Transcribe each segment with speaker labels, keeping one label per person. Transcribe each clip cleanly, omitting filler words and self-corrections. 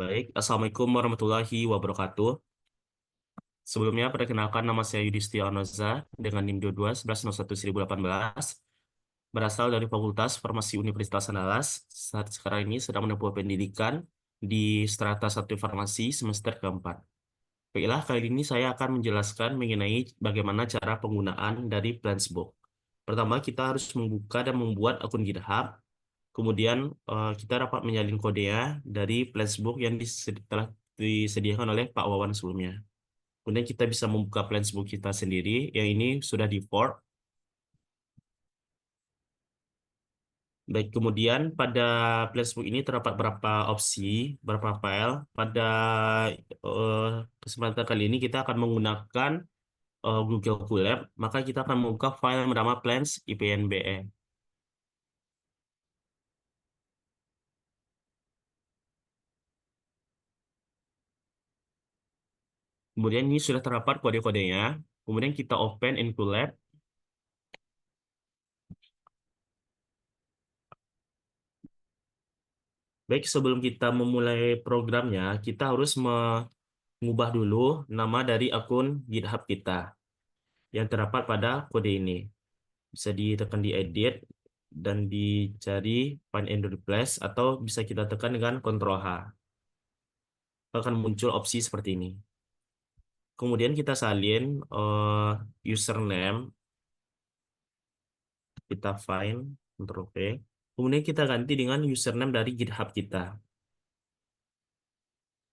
Speaker 1: Baik, Assalamualaikum warahmatullahi wabarakatuh. Sebelumnya, perkenalkan nama saya Yudhistira Anoza dengan NIM 22 1101 1018, berasal dari Fakultas Farmasi Universitas Andalas. Saat sekarang ini sedang menempuh pendidikan di Strata 1 Farmasi semester keempat. Baiklah, kali ini saya akan menjelaskan mengenai bagaimana cara penggunaan dari Plansbook. Pertama, kita harus membuka dan membuat akun GitHub. Kemudian kita dapat menyalin kodenya dari Plansbook yang telah disediakan oleh Pak Wawan sebelumnya. Kemudian kita bisa membuka Plansbook kita sendiri, yang ini sudah di-port. Baik, kemudian pada Plansbook ini terdapat beberapa opsi, beberapa file. Pada eh, kesempatan kali ini kita akan menggunakan Google Colab, maka kita akan membuka file yang bernama plans ipnbe. Kemudian ini sudah terdapat kode-kodenya. Kemudian kita open in Colab. Baik, sebelum kita memulai programnya, kita harus mengubah dulu nama dari akun GitHub kita yang terdapat pada kode ini. Bisa ditekan di edit dan dicari find and replace, atau bisa kita tekan dengan Ctrl H. Akan muncul opsi seperti ini. Kemudian kita salin username, kita find, Ctrl V. Kemudian kita ganti dengan username dari GitHub kita.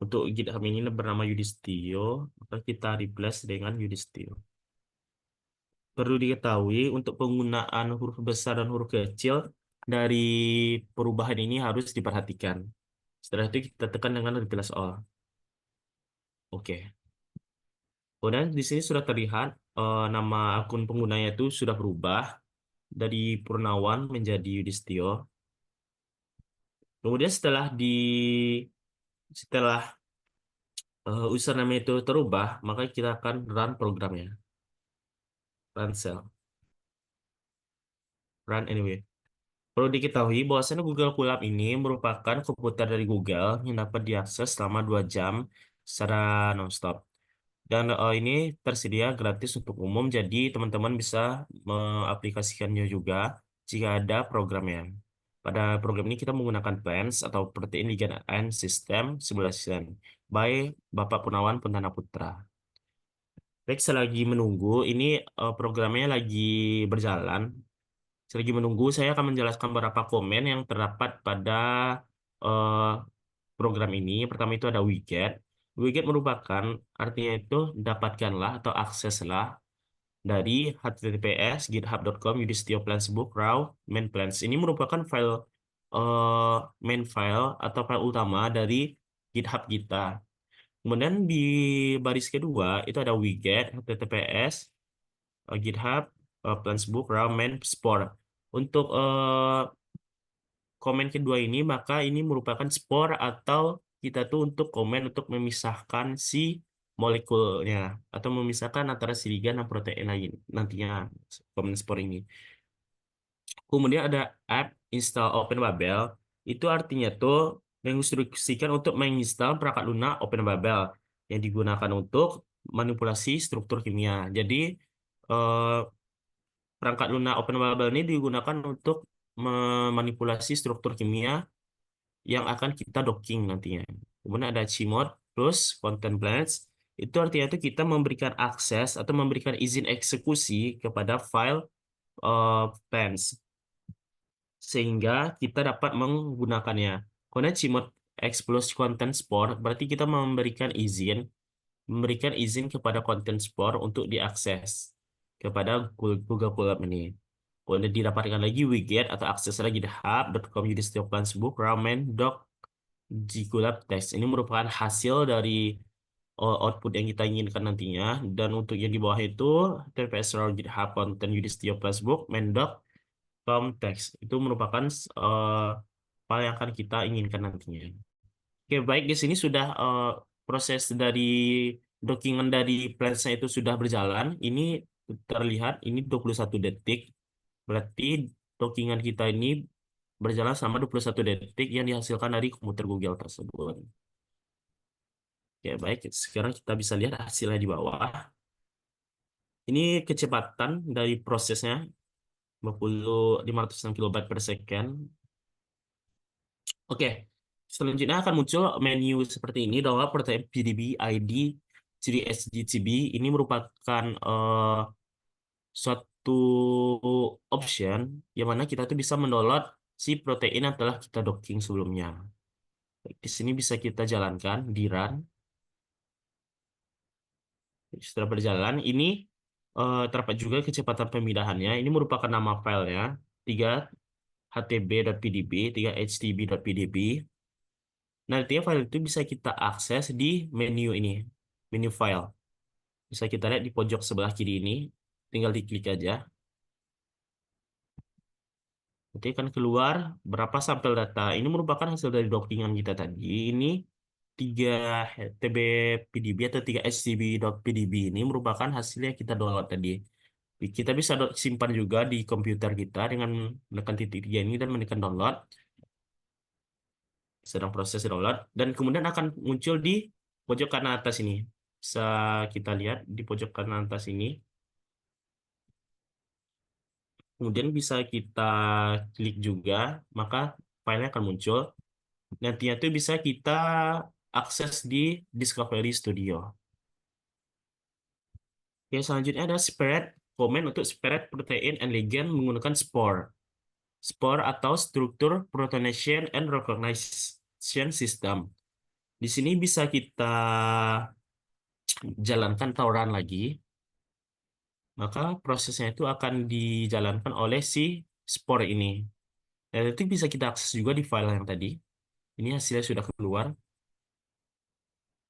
Speaker 1: Untuk GitHub ini bernama Yudhistio, maka kita replace dengan Yudhistio. Perlu diketahui untuk penggunaan huruf besar dan huruf kecil dari perubahan ini harus diperhatikan. Setelah itu kita tekan dengan replace all. Oke. Kemudian di sini sudah terlihat nama akun penggunanya itu sudah berubah dari Purnawan menjadi Yudhistio. Kemudian setelah username itu terubah, maka kita akan run programnya. Run cell. Run anyway. Perlu diketahui bahwasanya Google Colab ini merupakan komputer dari Google yang dapat diakses selama 2 jam secara nonstop. Dan ini tersedia gratis untuk umum, jadi teman-teman bisa mengaplikasikannya juga jika ada programnya. Pada program ini kita menggunakan Plans atau Protein Ligand and System Simulation by Bapak Purnawan Puntana Putra. Baik, selagi menunggu, ini programnya lagi berjalan. Selagi menunggu, saya akan menjelaskan beberapa komen yang terdapat pada eh, program ini. Pertama itu ada widget. Widget merupakan, artinya itu dapatkanlah atau akseslah dari https github.com Yudhistio Plansbook raw main plans. Ini merupakan file eh, main file atau file utama dari GitHub kita. Kemudian di baris kedua itu ada widget https GitHub Plansbook raw main spore. Untuk komen kedua ini, maka ini merupakan spore atau kita tuh untuk komen untuk memisahkan si molekulnya atau memisahkan antara si ligan dan protein lain nantinya komen spore ini. Kemudian ada app install OpenBabel, itu artinya tuh menginstruksikan untuk menginstal perangkat lunak OpenBabel yang digunakan untuk manipulasi struktur kimia. Jadi eh, perangkat lunak OpenBabel ini digunakan untuk memanipulasi struktur kimia yang akan kita docking nantinya. Kemudian ada Chmod plus Content Plans. Itu artinya itu kita memberikan akses atau memberikan izin eksekusi kepada file plans sehingga kita dapat menggunakannya. Karena Chmod X plus Content Store berarti kita memberikan izin kepada Content Store untuk diakses kepada Google Colab ini. Kemudian didapatkan lagi widget atau akses lagi di hub.com Yudhistio Plansbook Ramen Doc Gcolab Text. Ini merupakan hasil dari output yang kita inginkan nantinya. Dan untuk yang di bawah itu TPS raw GitHub Content Yudhistio Plansbook Mendoc Com Text. Itu merupakan eh, file yang akan kita inginkan nantinya. Oke, baik, di sini sudah proses dari dockingan dari plans-nya itu sudah berjalan. Ini terlihat ini 21 detik. Berarti dockingan kita ini berjalan selama 21 detik yang dihasilkan dari komputer Google tersebut. Oke, baik. Sekarang kita bisa lihat hasilnya di bawah. Ini kecepatan dari prosesnya 506 kilobyte per second. Oke, selanjutnya akan muncul menu seperti ini. Download protein PDB ID 3SGTB. Ini merupakan suatu option yang mana kita tuh bisa mendownload si protein yang telah kita docking sebelumnya. Di sini bisa kita jalankan di run. Setelah berjalan, ini terdapat juga kecepatan pemindahannya. Ini merupakan nama filenya 3htb.pdb, 3htb.pdb. Nantinya file itu bisa kita akses di menu ini, menu file. Bisa kita lihat di pojok sebelah kiri ini, tinggal diklik aja. Nanti akan keluar berapa sampel data. Ini merupakan hasil dari dockingan kita tadi. Ini 3 TB PDB atau 3 HTB.pdb ini merupakan hasil yang kita download tadi. Kita bisa simpan juga di komputer kita dengan menekan titik 3 ini dan menekan download. Sedang proses download. Dan kemudian akan muncul di pojok kanan atas ini. Bisa kita lihat di pojok kanan atas ini. Kemudian bisa kita klik juga, maka filenya akan muncul. Nantinya itu bisa kita akses di Discovery Studio. Yang selanjutnya ada spread comment untuk spread protein and ligand menggunakan spore. Spore atau struktur protonation and recognition system. Di sini bisa kita jalankan tauran lagi, maka prosesnya itu akan dijalankan oleh si spore ini. Dan itu bisa kita akses juga di file yang tadi. Ini hasilnya sudah keluar.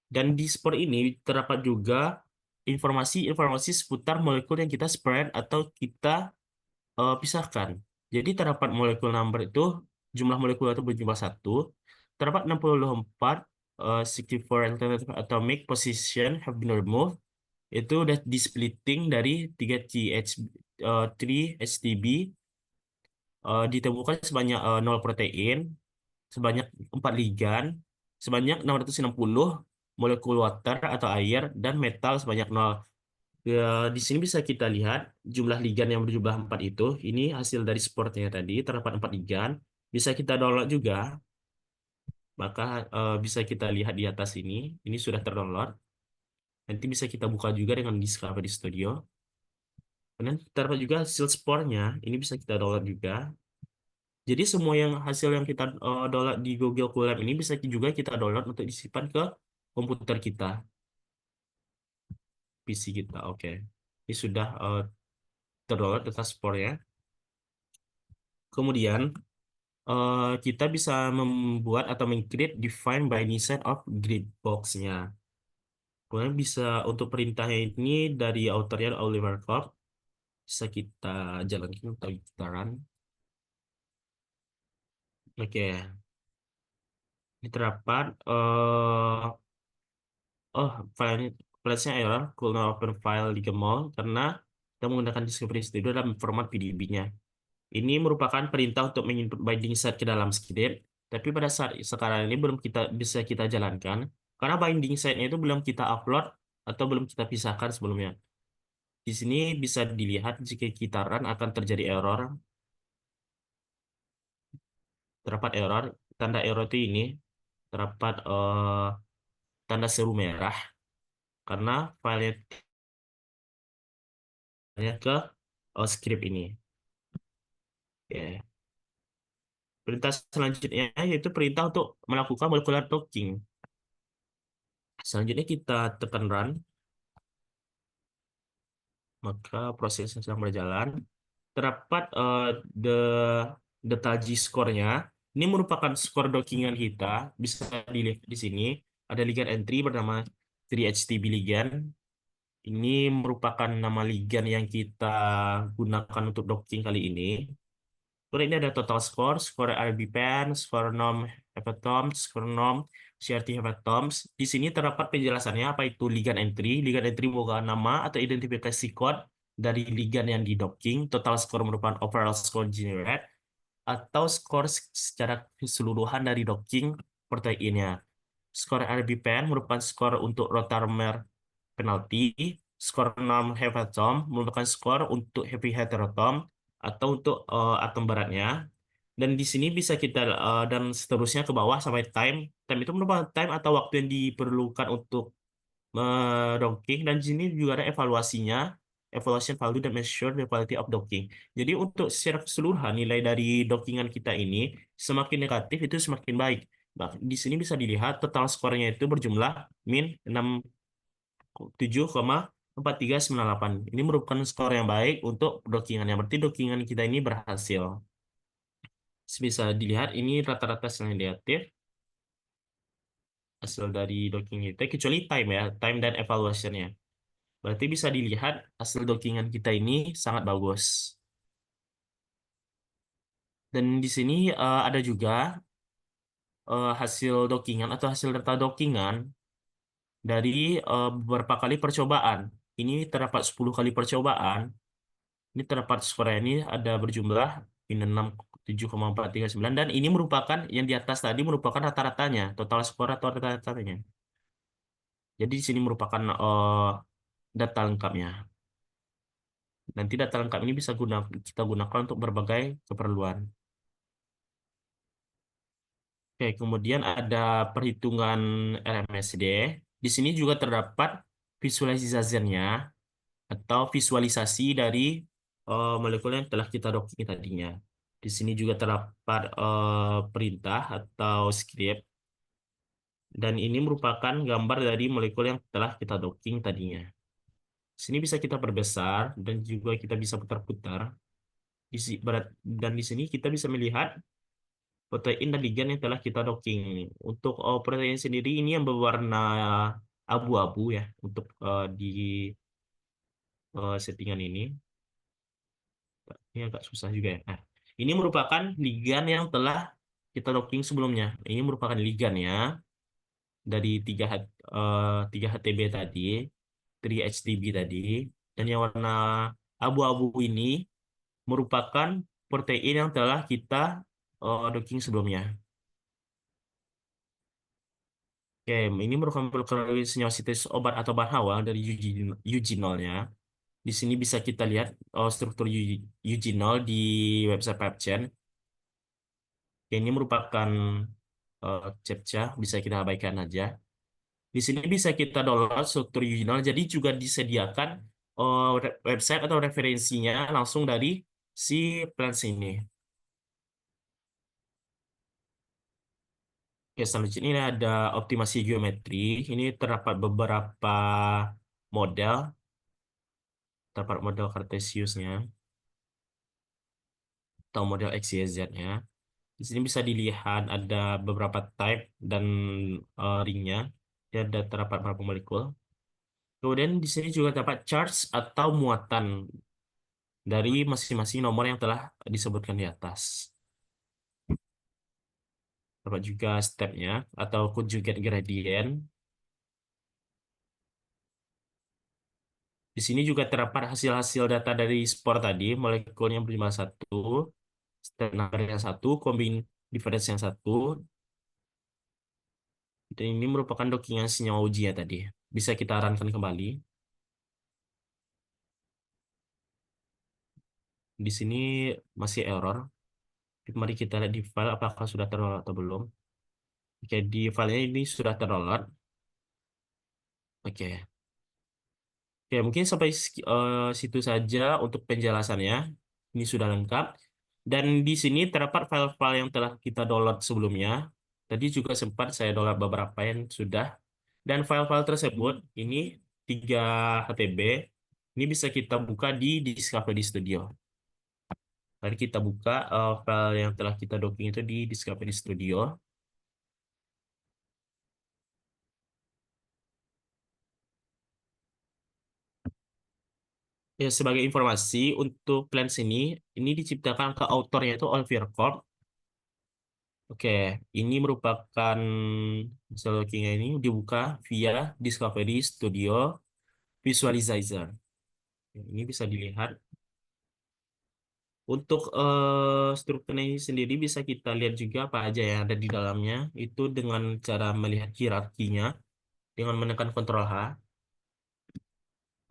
Speaker 1: Dan di spore ini terdapat juga informasi-informasi seputar molekul yang kita spread atau kita pisahkan. Jadi terdapat molekul number itu, jumlah molekul itu berjumlah 1. Terdapat 64 64 alternative atomic position have been removed. Itu udah di splitting dari 3HTB, ditemukan sebanyak 0 protein, sebanyak 4 ligan, sebanyak 660 molekul water atau air, dan metal sebanyak 0. Ya, di sini bisa kita lihat jumlah ligan yang berjumlah 4 itu. Ini hasil dari sportnya tadi, terdapat 4 ligan. Bisa kita download juga, maka bisa kita lihat di atas ini. Ini sudah terdownload. Nanti bisa kita buka juga dengan Discovery Studio. Kemudian terdapat juga hasil spornya. Ini bisa kita download juga. Jadi semua hasil yang kita download di Google Colab ini bisa juga kita download untuk disimpan ke komputer kita, PC kita. Oke. Ini sudah terdownload data spornya. Kemudian kita bisa membuat atau meng-create define binding of grid box-nya. Kemudian bisa untuk perintahnya ini dari autornya Oliver Kopp. Bisa kita jalankan atau kita run. Oke. Ini terdapat oh, file-nya error, could not open file di Gmol karena kita menggunakan Discovery Studio dalam format PDB-nya. Ini merupakan perintah untuk menginput binding site ke dalam script, tapi pada saat sekarang ini belum bisa kita jalankan karena binding site-nya itu belum kita upload atau belum kita pisahkan sebelumnya. Di sini bisa dilihat jika kita run akan terjadi error. Terdapat error, tanda error itu ini terdapat tanda seru merah karena filenya ke script ini. Oke. Perintah selanjutnya yaitu perintah untuk melakukan molecular docking. Selanjutnya kita tekan run, maka prosesnya sedang berjalan. Terdapat the data G-score-nya. Ini merupakan skor dockingan kita. Bisa dilihat di sini. Ada ligand entry bernama 3HTB ligand. Ini merupakan nama ligand yang kita gunakan untuk docking kali ini. Kemudian ini ada total score, skor RB-PAN, skor NOM hepatomes, skor NOM CRT hepatomes. Di sini terdapat penjelasannya apa itu ligand entry. Ligand entry merupakan nama atau identifikasi code dari ligand yang di docking. Total score merupakan overall score generate atau skor secara keseluruhan dari docking proteinnya. skor RB pen merupakan skor untuk rotamer penalti, skor non heavy atom merupakan skor untuk heavy heteroatom atau untuk atom beratnya. Dan di sini bisa kita dan seterusnya ke bawah sampai time. Time itu merupakan time atau waktu yang diperlukan untuk docking, dan di sini juga ada evaluasinya, evaluation value dan measure the quality of docking. Jadi untuk secara keseluruhan nilai dari dockingan kita ini semakin negatif itu semakin baik. Nah, di sini bisa dilihat total skornya itu berjumlah min 67,4398. Ini merupakan skor yang baik untuk dockingan. Yang berarti dockingan kita ini berhasil. Bisa dilihat ini rata-rata hasil negatif hasil dari docking kita kecuali time ya, time dan evaluationnya. Berarti bisa dilihat hasil dockingan kita ini sangat bagus. Dan di sini ada juga hasil dockingan atau hasil data dockingan dari beberapa kali percobaan. Ini terdapat 10 kali percobaan. Ini terdapat skornya ini ada berjumlah min 67,439, dan ini merupakan yang di atas tadi merupakan rata-ratanya, total skor atau rata-ratanya. Jadi di sini merupakan data lengkapnya. Nanti data lengkap ini bisa kita gunakan untuk berbagai keperluan. Oke, kemudian ada perhitungan RMSD. Di sini juga terdapat visualisasinya atau visualisasi dari molekul yang telah kita docking tadinya. Di sini juga terdapat perintah atau script, dan ini merupakan gambar dari molekul yang telah kita docking tadinya. Di sini bisa kita perbesar dan juga kita bisa putar-putar. Dan di sini kita bisa melihat protein dan ligan yang telah kita docking. Untuk protein sendiri ini yang berwarna abu-abu ya untuk di settingan ini. Ini agak susah juga ya. Nah, ini merupakan ligan yang telah kita docking sebelumnya. Ini merupakan ligan ya dari 3 HTB tadi, 3 HTB tadi, dan yang warna abu-abu ini merupakan protein yang telah kita docking sebelumnya. Oke, ini merupakan molekul senyawa sintesis obat atau bahan awal dari eugenolnya. Di sini bisa kita lihat struktur eugenol di website PubChem. Ini merupakan CAPTCHA, bisa kita abaikan aja. Di sini bisa kita download struktur eugenol, jadi juga disediakan website atau referensinya langsung dari si plans ini. Oke, selanjutnya ini ada optimasi geometri. Ini terdapat beberapa model, terdapat model Cartesiusnya atau model XYZ-nya. Di sini bisa dilihat ada beberapa type dan ringnya. Dia ada terdapat beberapa molekul. Kemudian di sini juga terdapat charge atau muatan dari masing-masing nomor yang telah disebutkan di atas. Terdapat juga stepnya atau conjugate gradient. Di sini juga terdapat hasil-hasil data dari spor tadi, molekulnya berjumlah satu, step number yang satu, kombin difference yang satu, dan ini merupakan dockingan senyawa uji ya tadi. Bisa kita runkan kembali. Di sini masih error. Mari kita lihat di file apakah sudah terdownload atau belum. Oke, di filenya ini sudah terdownload. Oke. Oke, mungkin sampai situ saja untuk penjelasannya. Ini sudah lengkap. Dan di sini terdapat file-file yang telah kita download sebelumnya. Tadi juga sempat saya download beberapa yang sudah. Dan file-file tersebut, ini 3 HTB. Ini bisa kita buka di Discovery Studio. Mari kita buka file yang telah kita docking itu di Discovery Studio. Ya, sebagai informasi untuk plans ini diciptakan ke autornya itu Olivier Corp. Oke, ini merupakan hasil loggingnya ini dibuka via Discovery Studio Visualizer. Ini bisa dilihat. Untuk strukturnya ini sendiri bisa kita lihat juga apa aja yang ada di dalamnya. Itu dengan cara melihat hierarkinya, dengan menekan Ctrl H,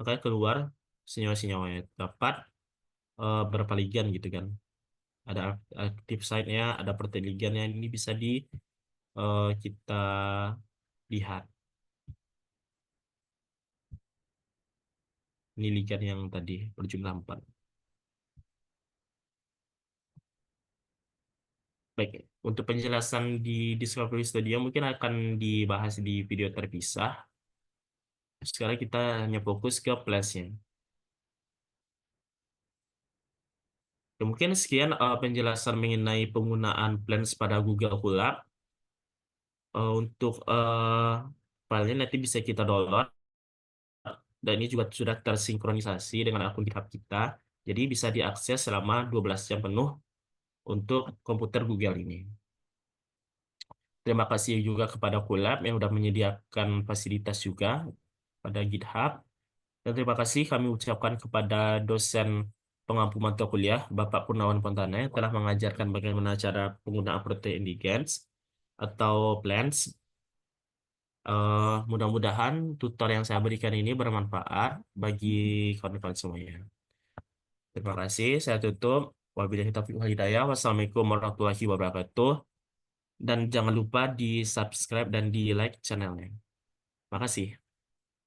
Speaker 1: maka keluar senyawa-senyawa yang dapat berpaligan gitu kan. Ada aktif site-nya, ada perteligannya. Ini bisa kita lihat. Ini ligan yang tadi berjumlah 4. Baik, untuk penjelasan di Discovery Studio mungkin akan dibahas di video terpisah. Sekarang kita hanya fokus ke Flash-nya. Ya, mungkin sekian penjelasan mengenai penggunaan Plans pada Google Colab. Untuk filenya nanti bisa kita download, dan ini juga sudah tersinkronisasi dengan akun GitHub kita. Jadi bisa diakses selama 12 jam penuh untuk komputer Google ini. Terima kasih juga kepada Colab yang sudah menyediakan fasilitas juga pada GitHub. Dan terima kasih kami ucapkan kepada dosen pengampu mata kuliah, Bapak Purnawan Pontana, yang telah mengajarkan bagaimana cara penggunaan protein ligands atau plants. Mudah-mudahan tutor yang saya berikan ini bermanfaat bagi kawan-kawan semuanya. Terima kasih, saya tutup. Wabillahi taufiq wal hidayah. Wassalamualaikum warahmatullahi wabarakatuh. Dan jangan lupa di subscribe dan di like channelnya. Makasih.